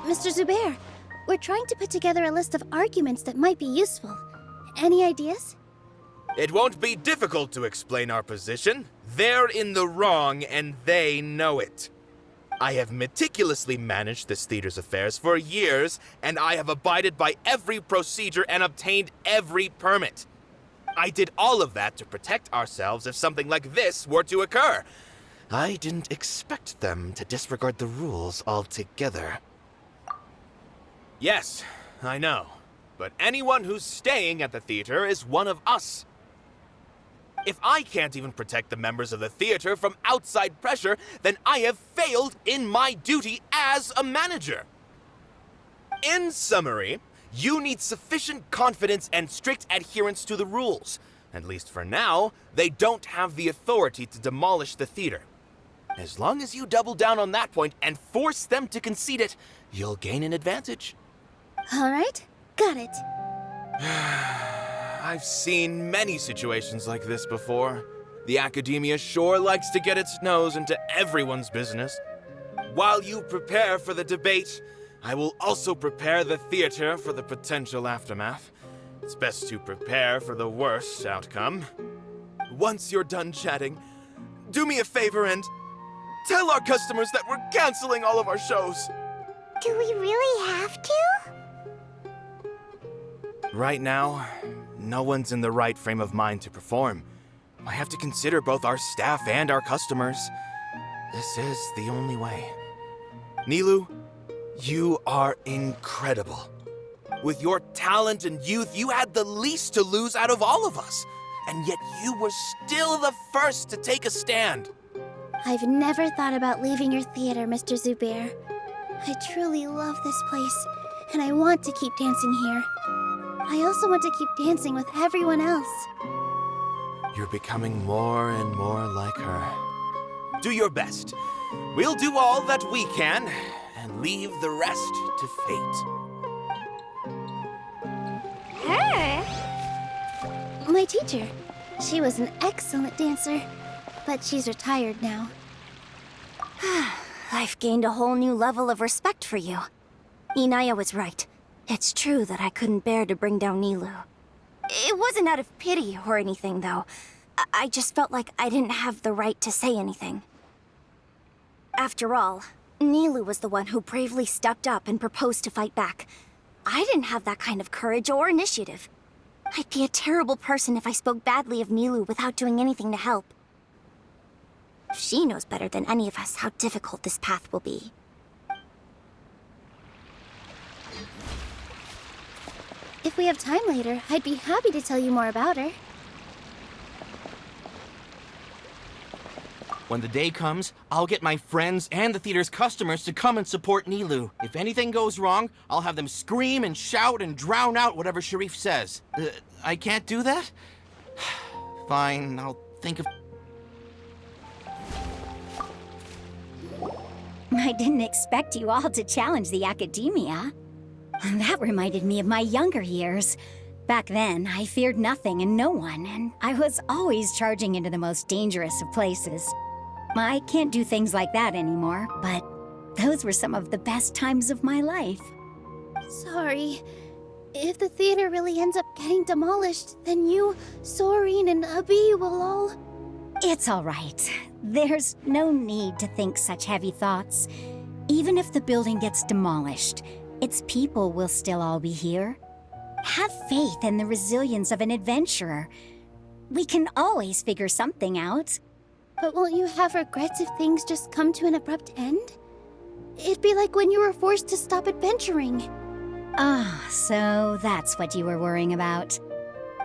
Mr. Zubair, we're trying to put together a list of arguments that might be useful. Any ideas? It won't be difficult to explain our position. They're in the wrong, and they know it. I have meticulously managed this theater's affairs for years, and I have abided by every procedure and obtained every permit. I did all of that to protect ourselves if something like this were to occur. I didn't expect them to disregard the rules altogether. Yes, I know. But anyone who's staying at the theater is one of us. If I can't even protect the members of the theater from outside pressure, then I have failed in my duty as a manager. In summary, you need sufficient confidence and strict adherence to the rules. At least for now, they don't have the authority to demolish the theater. As long as you double down on that point and force them to concede it, you'll gain an advantage. All right, got it. I've seen many situations like this before. The academia sure likes to get its nose into everyone's business. While you prepare for the debate, I will also prepare the theater for the potential aftermath. It's best to prepare for the worst outcome. Once you're done chatting, do me a favor and tell our customers that we're canceling all of our shows. Do we really have to? Right now, no one's in the right frame of mind to perform. I have to consider both our staff and our customers. This is the only way. Nilou, you are incredible. With your talent and youth, you had the least to lose out of all of us. And yet you were still the first to take a stand. I've never thought about leaving your theater, Mr. Zubair. I truly love this place, and I want to keep dancing here. I also want to keep dancing with everyone else. You're becoming more and more like her. Do your best. We'll do all that we can, and leave the rest to fate. Her? My teacher. She was an excellent dancer, but she's retired now. I've gained a whole new level of respect for you. Inaya was right. It's true that I couldn't bear to bring down Nilou. It wasn't out of pity or anything, though. I just felt like I didn't have the right to say anything. After all, Nilou was the one who bravely stepped up and proposed to fight back. I didn't have that kind of courage or initiative. I'd be a terrible person if I spoke badly of Nilou without doing anything to help. She knows better than any of us how difficult this path will be. If we have time later, I'd be happy to tell you more about her. When the day comes, I'll get my friends and the theater's customers to come and support Nilou. If anything goes wrong, I'll have them scream and shout and drown out whatever Sharif says. I can't do that? Fine, I'll think of... I didn't expect you all to challenge the academia. That reminded me of my younger years. Back then, I feared nothing and no one, and I was always charging into the most dangerous of places. I can't do things like that anymore, but those were some of the best times of my life. Sorry. If the theater really ends up getting demolished, then you, Soren, and Abi will all... It's all right. There's no need to think such heavy thoughts. Even if the building gets demolished, its people will still all be here. Have faith in the resilience of an adventurer. We can always figure something out. But won't you have regrets if things just come to an abrupt end? It'd be like when you were forced to stop adventuring. Ah, so that's what you were worrying about.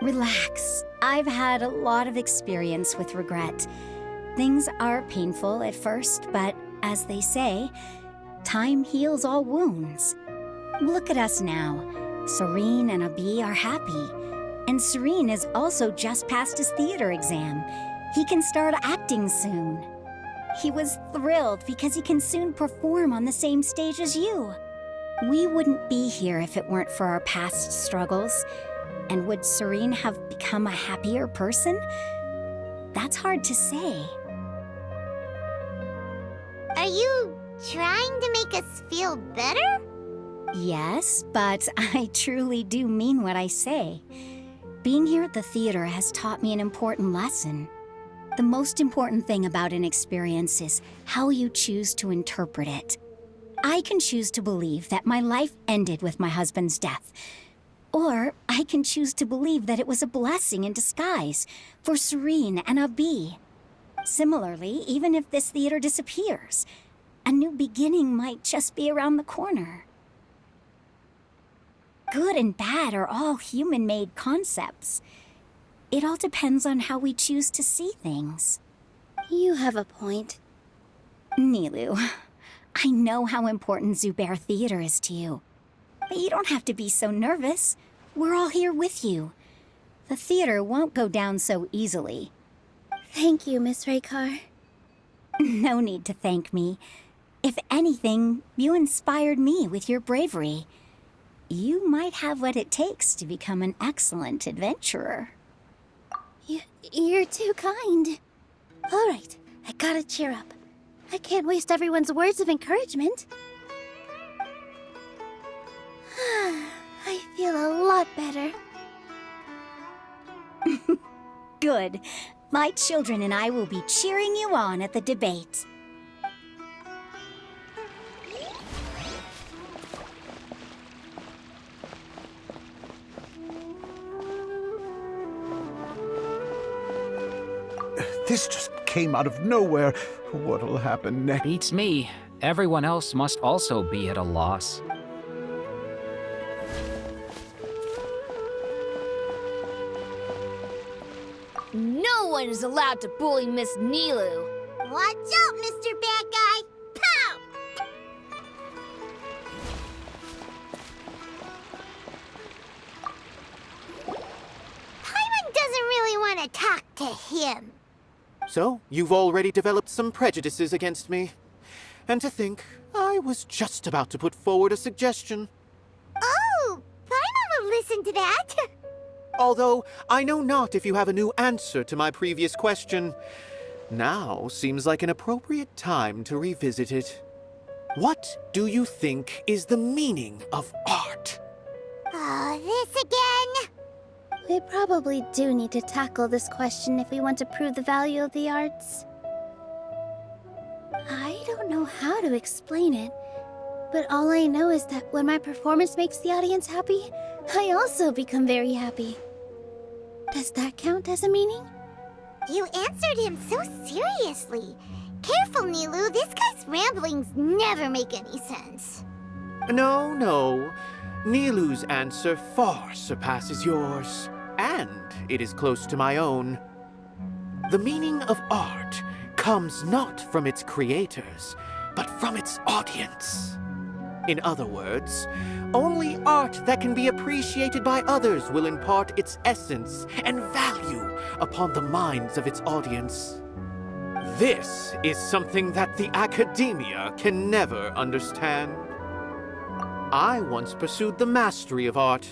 Relax. I've had a lot of experience with regret. Things are painful at first, but as they say, time heals all wounds. Look at us now. Soren and Abi are happy. And Soren has also just passed his theater exam. He can start acting soon. He was thrilled because he can soon perform on the same stage as you. We wouldn't be here if it weren't for our past struggles. And would Soren have become a happier person? That's hard to say. Are you trying to make us feel better? Yes, but I truly do mean what I say. Being here at the theater has taught me an important lesson. The most important thing about an experience is how you choose to interpret it. I can choose to believe that my life ended with my husband's death. Or I can choose to believe that it was a blessing in disguise for Serene and Abi. Similarly, even if this theater disappears, a new beginning might just be around the corner. Good and bad are all human-made concepts. It all depends on how we choose to see things. You have a point. Nilou, I know how important Zubair Theater is to you. But you don't have to be so nervous. We're all here with you. The theater won't go down so easily. Thank you, Miss Raykar. No need to thank me. If anything, you inspired me with your bravery. You might have what it takes to become an excellent adventurer. You're too kind. All right, I gotta cheer up. I can't waste everyone's words of encouragement. I feel a lot better. Good. My children and I will be cheering you on at the debate. This just came out of nowhere. What'll happen next? Beats me. Everyone else must also be at a loss. No one is allowed to bully Miss Nilou. Watch out, Mr. Bad Guy! Pow! Paimon doesn't really want to talk to him. So, you've already developed some prejudices against me. And to think, I was just about to put forward a suggestion. Oh, Paimon will listen to that. Although, I know not if you have a new answer to my previous question. Now seems like an appropriate time to revisit it. What do you think is the meaning of art? Oh, this again? We probably do need to tackle this question if we want to prove the value of the arts. I don't know how to explain it, but all I know is that when my performance makes the audience happy, I also become very happy. Does that count as a meaning? You answered him so seriously. Careful, Nilou. This guy's ramblings never make any sense. No. Nilou's answer far surpasses yours, and it is close to my own. The meaning of art comes not from its creators, but from its audience. In other words, only art that can be appreciated by others will impart its essence and value upon the minds of its audience. This is something that the academia can never understand. I once pursued the mastery of art,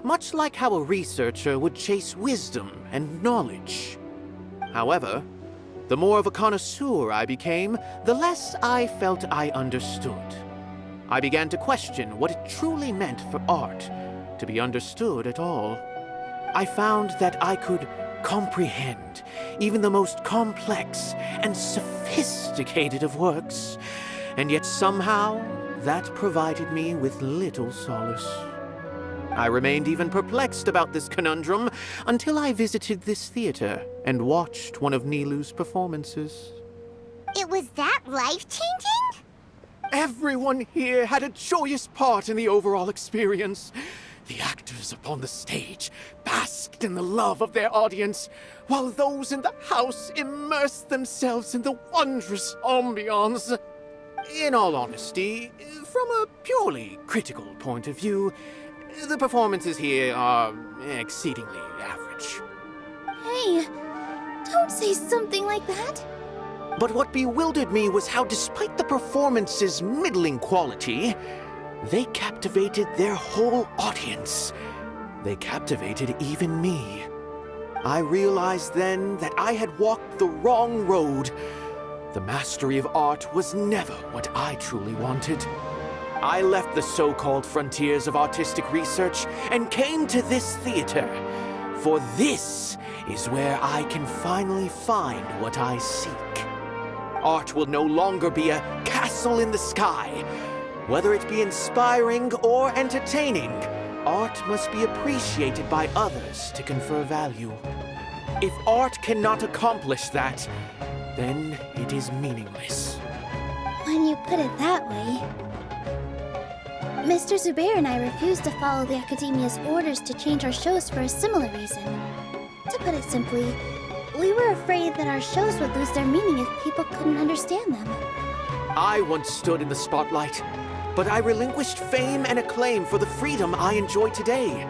much like how a researcher would chase wisdom and knowledge. However, the more of a connoisseur I became, the less I felt I understood. I began to question what it truly meant for art to be understood at all. I found that I could comprehend even the most complex and sophisticated of works, and yet somehow that provided me with little solace. I remained even perplexed about this conundrum until I visited this theater and watched one of Nilou's performances. It was that life-changing? Everyone here had a joyous part in the overall experience. The actors upon the stage basked in the love of their audience, while those in the house immersed themselves in the wondrous ambiance. In all honesty, from a purely critical point of view, the performances here are exceedingly average. Hey, don't say something like that. But what bewildered me was how, despite the performance's middling quality, they captivated their whole audience. They captivated even me. I realized then that I had walked the wrong road. The mastery of art was never what I truly wanted. I left the so-called frontiers of artistic research and came to this theater. For this is where I can finally find what I seek. Art will no longer be a castle in the sky. Whether it be inspiring or entertaining, art must be appreciated by others to confer value. If art cannot accomplish that, then it is meaningless. When you put it that way... Mr. Zubair and I refused to follow the Academia's orders to change our shows for a similar reason. To put it simply, we were afraid that our shows would lose their meaning if people couldn't understand them. I once stood in the spotlight, but I relinquished fame and acclaim for the freedom I enjoy today.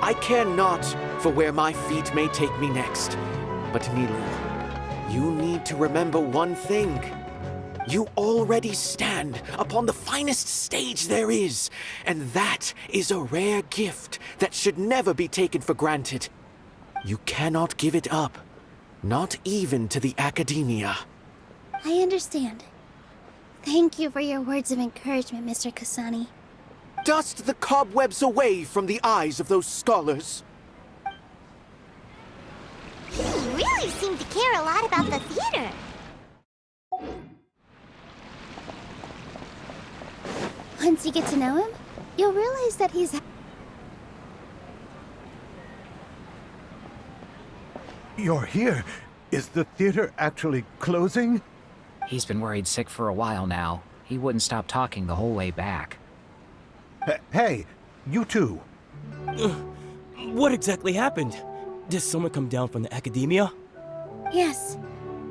I care not for where my feet may take me next, but Nilou, you need to remember one thing. You already stand upon the finest stage there is, and that is a rare gift that should never be taken for granted. You cannot give it up, not even to the Academia. I understand. Thank you for your words of encouragement, Mr. Kasani. Dust the cobwebs away from the eyes of those scholars. He really seemed to care a lot about the theater. Once you get to know him, you'll realize that he's... You're here. Is the theater actually closing? He's been worried sick for a while now. He wouldn't stop talking the whole way back. Hey, you two. What exactly happened? Did someone come down from the Academia? Yes.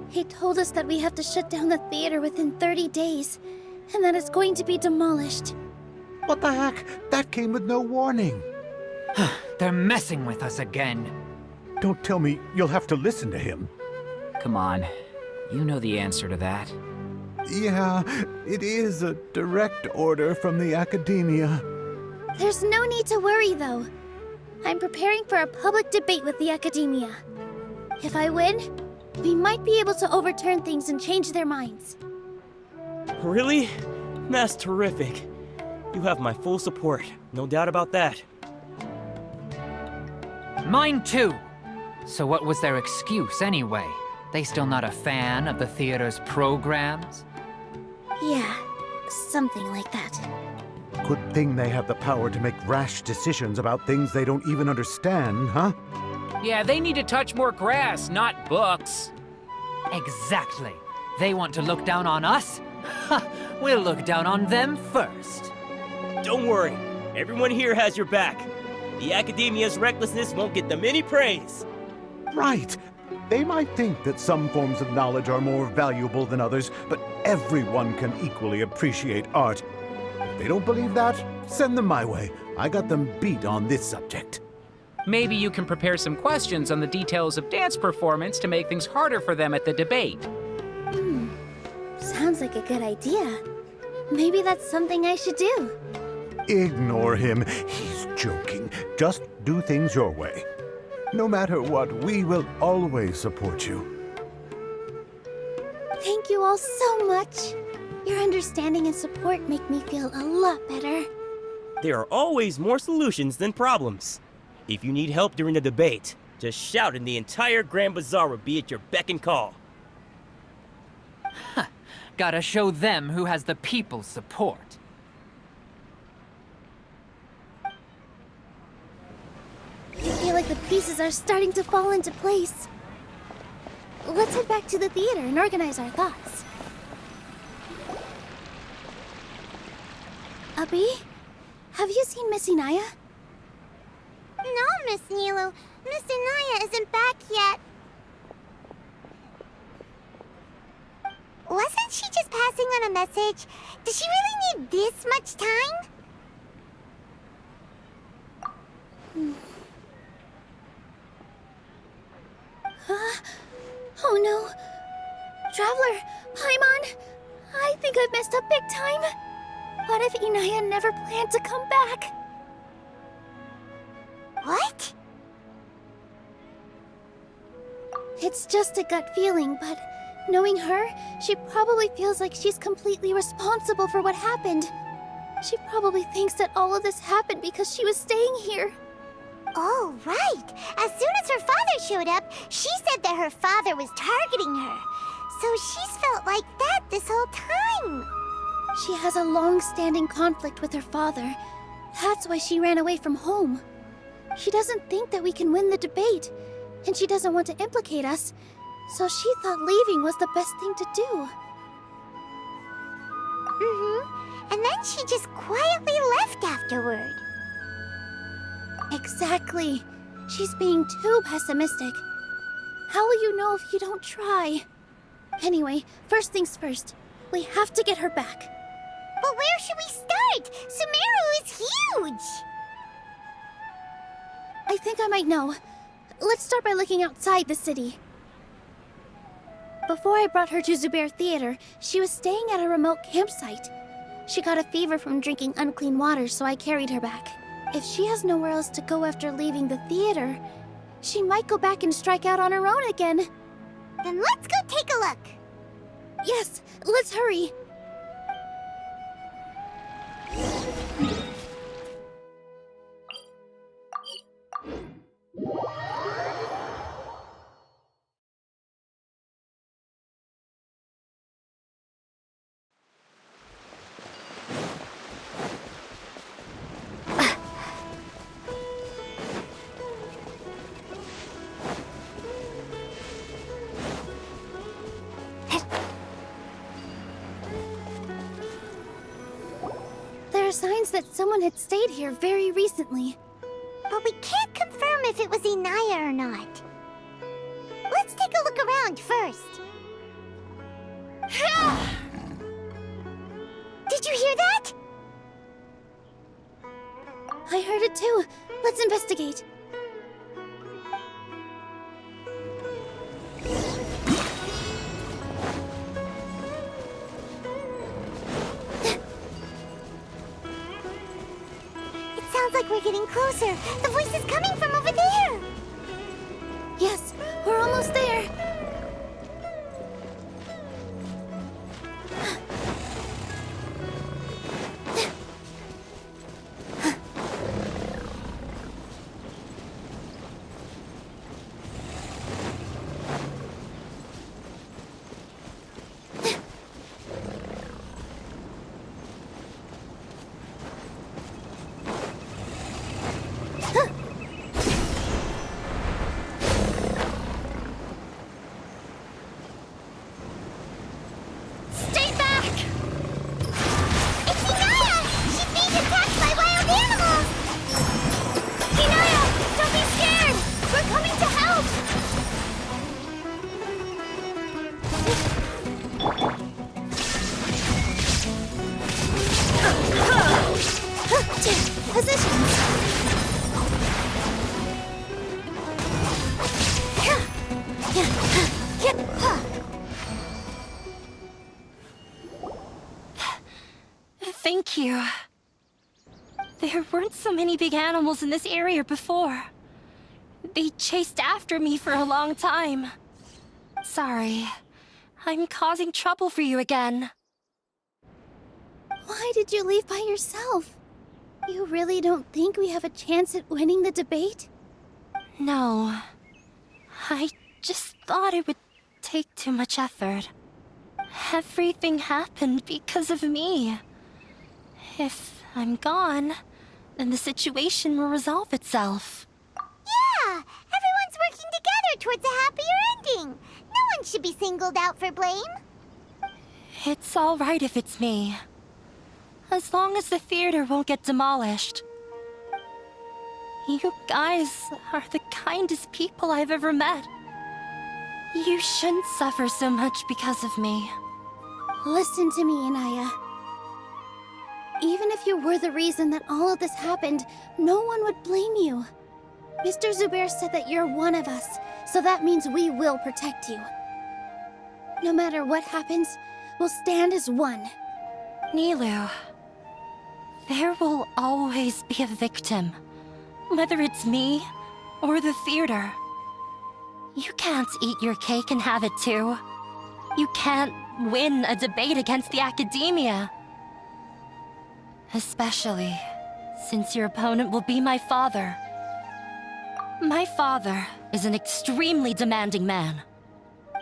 He told us that we have to shut down the theater within 30 days, and that it's going to be demolished. What the heck? That came with no warning. They're messing with us again. Don't tell me you'll have to listen to him. Come on. You know the answer to that. Yeah, it is a direct order from the Academia. There's no need to worry, though. I'm preparing for a public debate with the Academia. If I win, we might be able to overturn things and change their minds. Really? That's terrific. You have my full support, no doubt about that. Mine too. So what was their excuse anyway? They still not a fan of the theater's programs? Yeah, something like that. Good thing they have the power to make rash decisions about things they don't even understand, huh? Yeah, they need to touch more grass, not books. Exactly. They want to look down on us? Ha! We'll look down on them first. Don't worry, everyone here has your back. The Academia's recklessness won't get them any praise. Right. They might think that some forms of knowledge are more valuable than others, but everyone can equally appreciate art. If they don't believe that, send them my way. I got them beat on this subject. Maybe you can prepare some questions on the details of dance performance to make things harder for them at the debate. Sounds like a good idea. Maybe that's something I should do. Ignore him. He's joking. Just do things your way. No matter what, we will always support you. Thank you all so much. Your understanding and support make me feel a lot better. There are always more solutions than problems. If you need help during the debate, just shout and the entire Grand Bazaar will be at your beck and call. Gotta show them who has the people's support. I feel like the pieces are starting to fall into place. Let's head back to the theater and organize our thoughts. Abi, have you seen Miss Inaya? No, Miss Nilou. Miss Inaya isn't back yet. Wasn't she just passing on a message? Does she really need this much time? Oh no! Traveler, Paimon! I think I've messed up big time! What if Inaya never planned to come back? What? It's just a gut feeling, but Knowing her, she probably feels like she's completely responsible for what happened. She probably thinks that all of this happened because she was staying here. Oh, right. As soon as her father showed up, she said that her father was targeting her. So she's felt like that this whole time. She has a long-standing conflict with her father. That's why she ran away from home. She doesn't think that we can win the debate, and she doesn't want to implicate us, so she thought leaving was the best thing to do. And then she just quietly left afterward. Exactly. She's being too pessimistic. How will you know if you don't try? Anyway, first things first. We have to get her back. But where should we start? Sumeru is huge! I think I might know. Let's start by looking outside the city. Before I brought her to Zubair Theater, she was staying at a remote campsite. She got a fever from drinking unclean water, so I carried her back. If she has nowhere else to go after leaving the theater, she might go back and strike out on her own again. Then let's go take a look. Yes, let's hurry. There are signs that someone had stayed here very recently. But we can't confirm if it was Inaya or not. Let's take a look around first. Did you hear that? I heard it too. Let's investigate. Sounds like we're getting closer. The voice is coming from over there. Yes, we're almost there. Thank you. There weren't so many big animals in this area before. They chased after me for a long time. Sorry. I'm causing trouble for you again. Why did you leave by yourself? You really don't think we have a chance at winning the debate? No. I just thought it would take too much effort. Everything happened because of me. If I'm gone, then the situation will resolve itself. Yeah! Everyone's working together towards a happier ending. No one should be singled out for blame. It's all right if it's me. As long as the theater won't get demolished. You guys are the kindest people I've ever met. You shouldn't suffer so much because of me. Listen to me, Inaya. Even if you were the reason that all of this happened, no one would blame you. Mr. Zubair said that you're one of us, so that means we will protect you. No matter what happens, we'll stand as one. Nilou, there will always be a victim, whether it's me or the theater. You can't eat your cake and have it too. You can't win a debate against the academia. Especially since your opponent will be my father. My father is an extremely demanding man.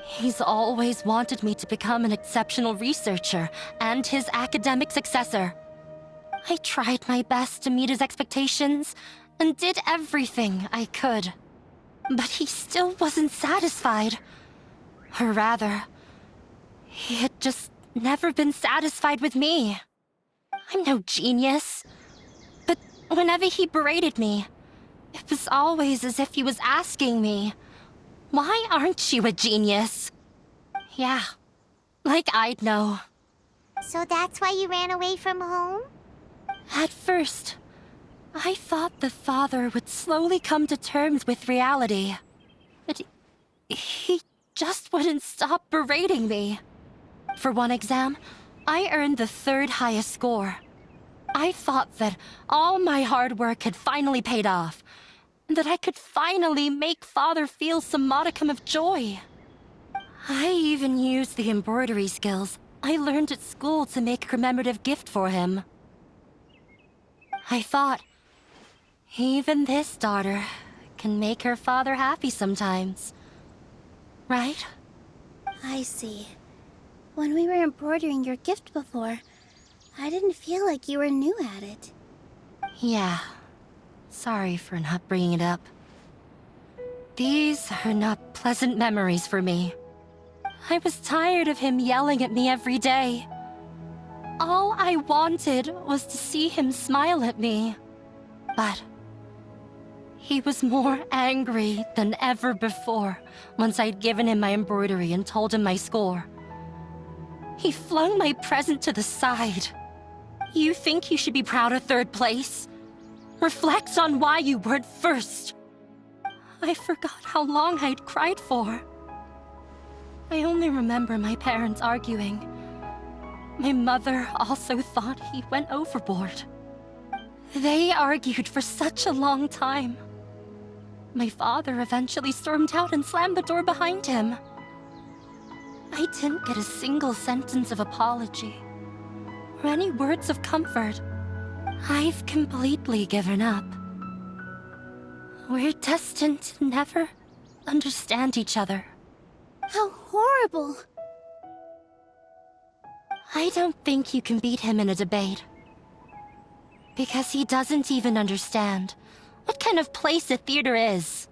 He's always wanted me to become an exceptional researcher and his academic successor. I tried my best to meet his expectations and did everything I could. But he still wasn't satisfied. Or rather, he had just never been satisfied with me. I'm no genius. But whenever he berated me, it was always as if he was asking me, "Why aren't you a genius?" Yeah, like I'd know. So that's why you ran away from home? At first, I thought the father would slowly come to terms with reality. But he just wouldn't stop berating me. For one exam, I earned the 3rd highest score. I thought that all my hard work had finally paid off, and that I could finally make Father feel some modicum of joy. I even used the embroidery skills I learned at school to make a commemorative gift for him. I thought, even this daughter can make her father happy sometimes. Right? I see. When we were embroidering your gift before, I didn't feel like you were new at it. Yeah. Sorry for not bringing it up. These are not pleasant memories for me. I was tired of him yelling at me every day. All I wanted was to see him smile at me. But he was more angry than ever before once I'd given him my embroidery and told him my score. He flung my present to the side. You think you should be proud of 3rd place? Reflect on why you weren't first. I forgot how long I'd cried for. I only remember my parents arguing. My mother also thought he went overboard. They argued for such a long time. My father eventually stormed out and slammed the door behind him. I didn't get a single sentence of apology or any words of comfort. I've completely given up. We're destined to never understand each other. How horrible! I don't think you can beat him in a debate. Because he doesn't even understand what kind of place a theater is.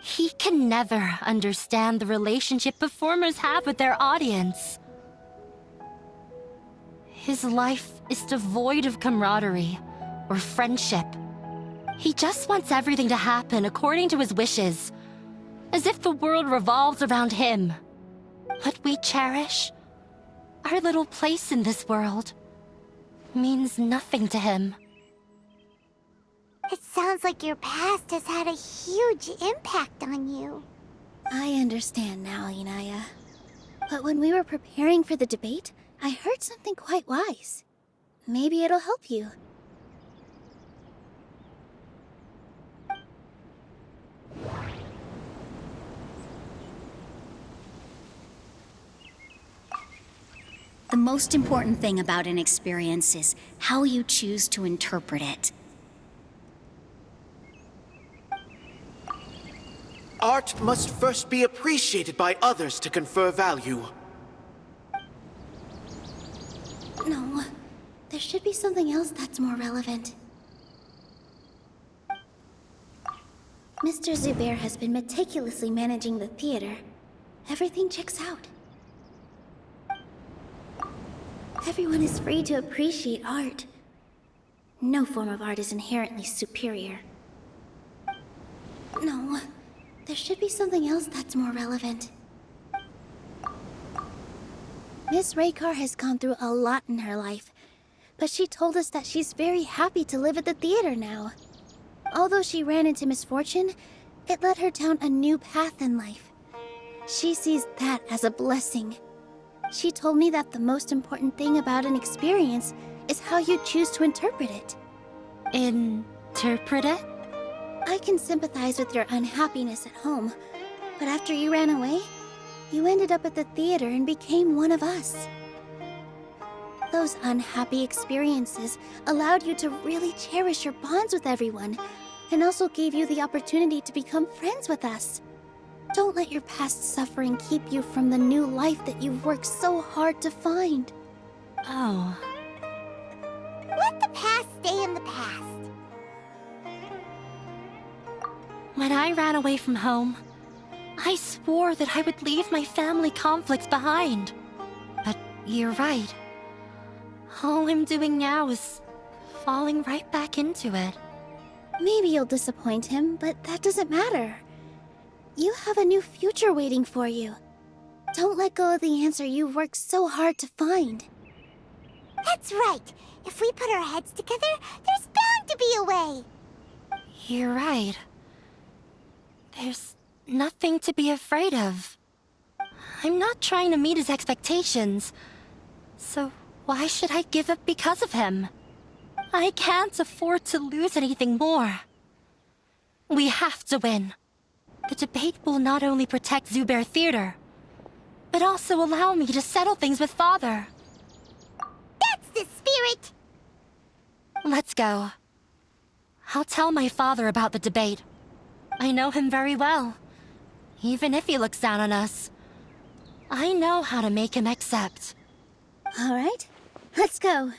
He can never understand the relationship performers have with their audience. His life is devoid of camaraderie or friendship. He just wants everything to happen according to his wishes, as if the world revolves around him. What we cherish, our little place in this world, means nothing to him. It sounds like your past has had a huge impact on you. I understand now, Inaya. But when we were preparing for the debate, I heard something quite wise. Maybe it'll help you. The most important thing about an experience is how you choose to interpret it. Art must first be appreciated by others to confer value. No, there should be something else that's more relevant. Mr. Zubair has been meticulously managing the theater. Everything checks out. Everyone is free to appreciate art. No form of art is inherently superior. No, there should be something else that's more relevant. Miss Raykar has gone through a lot in her life, but she told us that she's very happy to live at the theater now. Although she ran into misfortune, it led her down a new path in life. She sees that as a blessing. She told me that the most important thing about an experience is how you choose to interpret it. Interpret it? I can sympathize with your unhappiness at home, but after you ran away, You ended up at the theater and became one of us. Those unhappy experiences allowed you to really cherish your bonds with everyone, and also gave you the opportunity to become friends with us. Don't let your past suffering keep you from the new life that you've worked so hard to find. Oh. Let the past stay in the past. When I ran away from home, I swore that I would leave my family conflicts behind. But you're right. All I'm doing now is falling right back into it. Maybe you'll disappoint him, but that doesn't matter. You have a new future waiting for you. Don't let go of the answer you've worked so hard to find. That's right. If we put our heads together, there's bound to be a way. You're right. There's nothing to be afraid of. I'm not trying to meet his expectations. So why should I give up because of him? I can't afford to lose anything more. We have to win. The debate will not only protect Zubair Theater, but also allow me to settle things with Father. That's the spirit! Let's go. I'll tell my father about the debate. I know him very well. Even if he looks down on us, I know how to make him accept. All right, let's go.